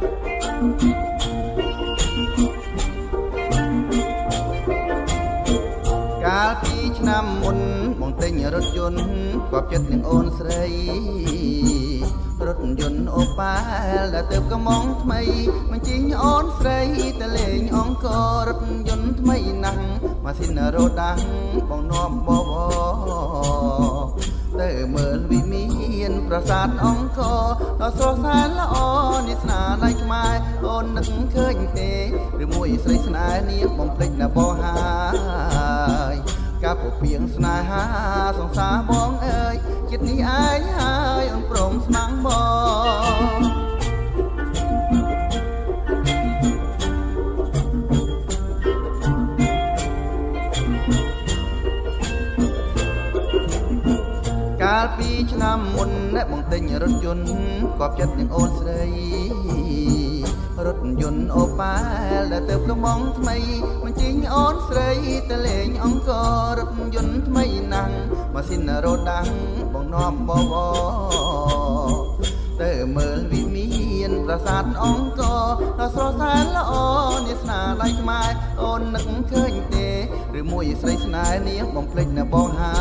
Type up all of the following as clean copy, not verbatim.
កាលពីឆ្នាំមុនបងទិញរថយន្តគប់ចិត្តនឹងអូនស្រីរថយន្តអូប៉ែលដែលទើបកំងថ្មីបញ្ជីងអូនស្រីទៅលេងអង្គររថយន្តថ្មីណាស់ម៉ាស៊ីនរ៉ូដាំងបងនាំបបទៅមើលវិមានប្រាសាទអង្គរដ៏ស្រស់ស្អាតល្អនេះស្នាដៃខ្មែរអូននឹកឃើញទេឬមួយស្រីស្នេហ៍នេះបំភ្លេចណាបងហើយកាប់ពពៀងស្នេហាសង្សារបងអើយចិត្តនេះឯងហើយអូនព្រមស្មាំងបងកាលពីឆ្នាំមុនបងទិញរថយន្តគប់ចិត្តនឹងអូនស្រីរថយន្តអូប៉ែលដែលទើបកំងថ្មីបញ្ជីងអូនស្រីទៅលេងអង្គររថយន្តថ្មីណាស់ម៉ាស៊ីនរ៉ូដាំងបងនាំបបទៅមើលវិមានប្រាសាទអង្គរដ៏ស្រស់ស្អាតល្អនេះស្នាដៃខ្មែរអូននឹកឃើញទេឬមួយស្រីស្នេហ៍នេះបំភ្លេចណាបងហើ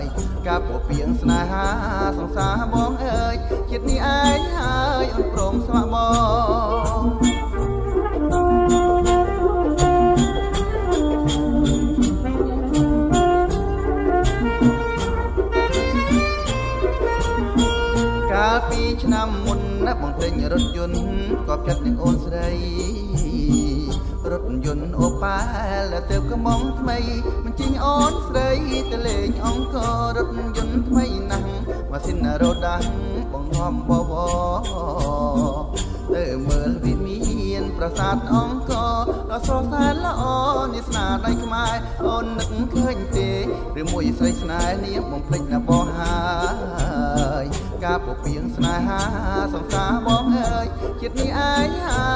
យកាប់ពពៀងស្នេហាសង្សារបងអើយចិត្តនេះឯងហើយអូនព្រមស្ម័គ្របងកាលពីឆ្នាំមុនបងទិញរថយន្តគប់ចិត្តនឹងអូនស្រីរថយន្តអូប៉ែលដែលទើបកំងថ្មីបញ្ជីងអូនស្រីទៅលេងអង្គររថយន្តថ្មីណាស់ម៉ាស៊ីនរ៉ូដាំងបងនាំបបទៅមើលវិមានប្រាសាទអង្គរដ៏ស្រស់ស្អាតល្អនេះស្នាដៃខ្មែរអូននឹកឃើញទេឬមួយស្រីស្នេហ៍នេះបំភ្លេចណាបងហើយកាប់ពពៀងស្នេហាសង្សារបងអើយចិត្តនេះឯងហើយ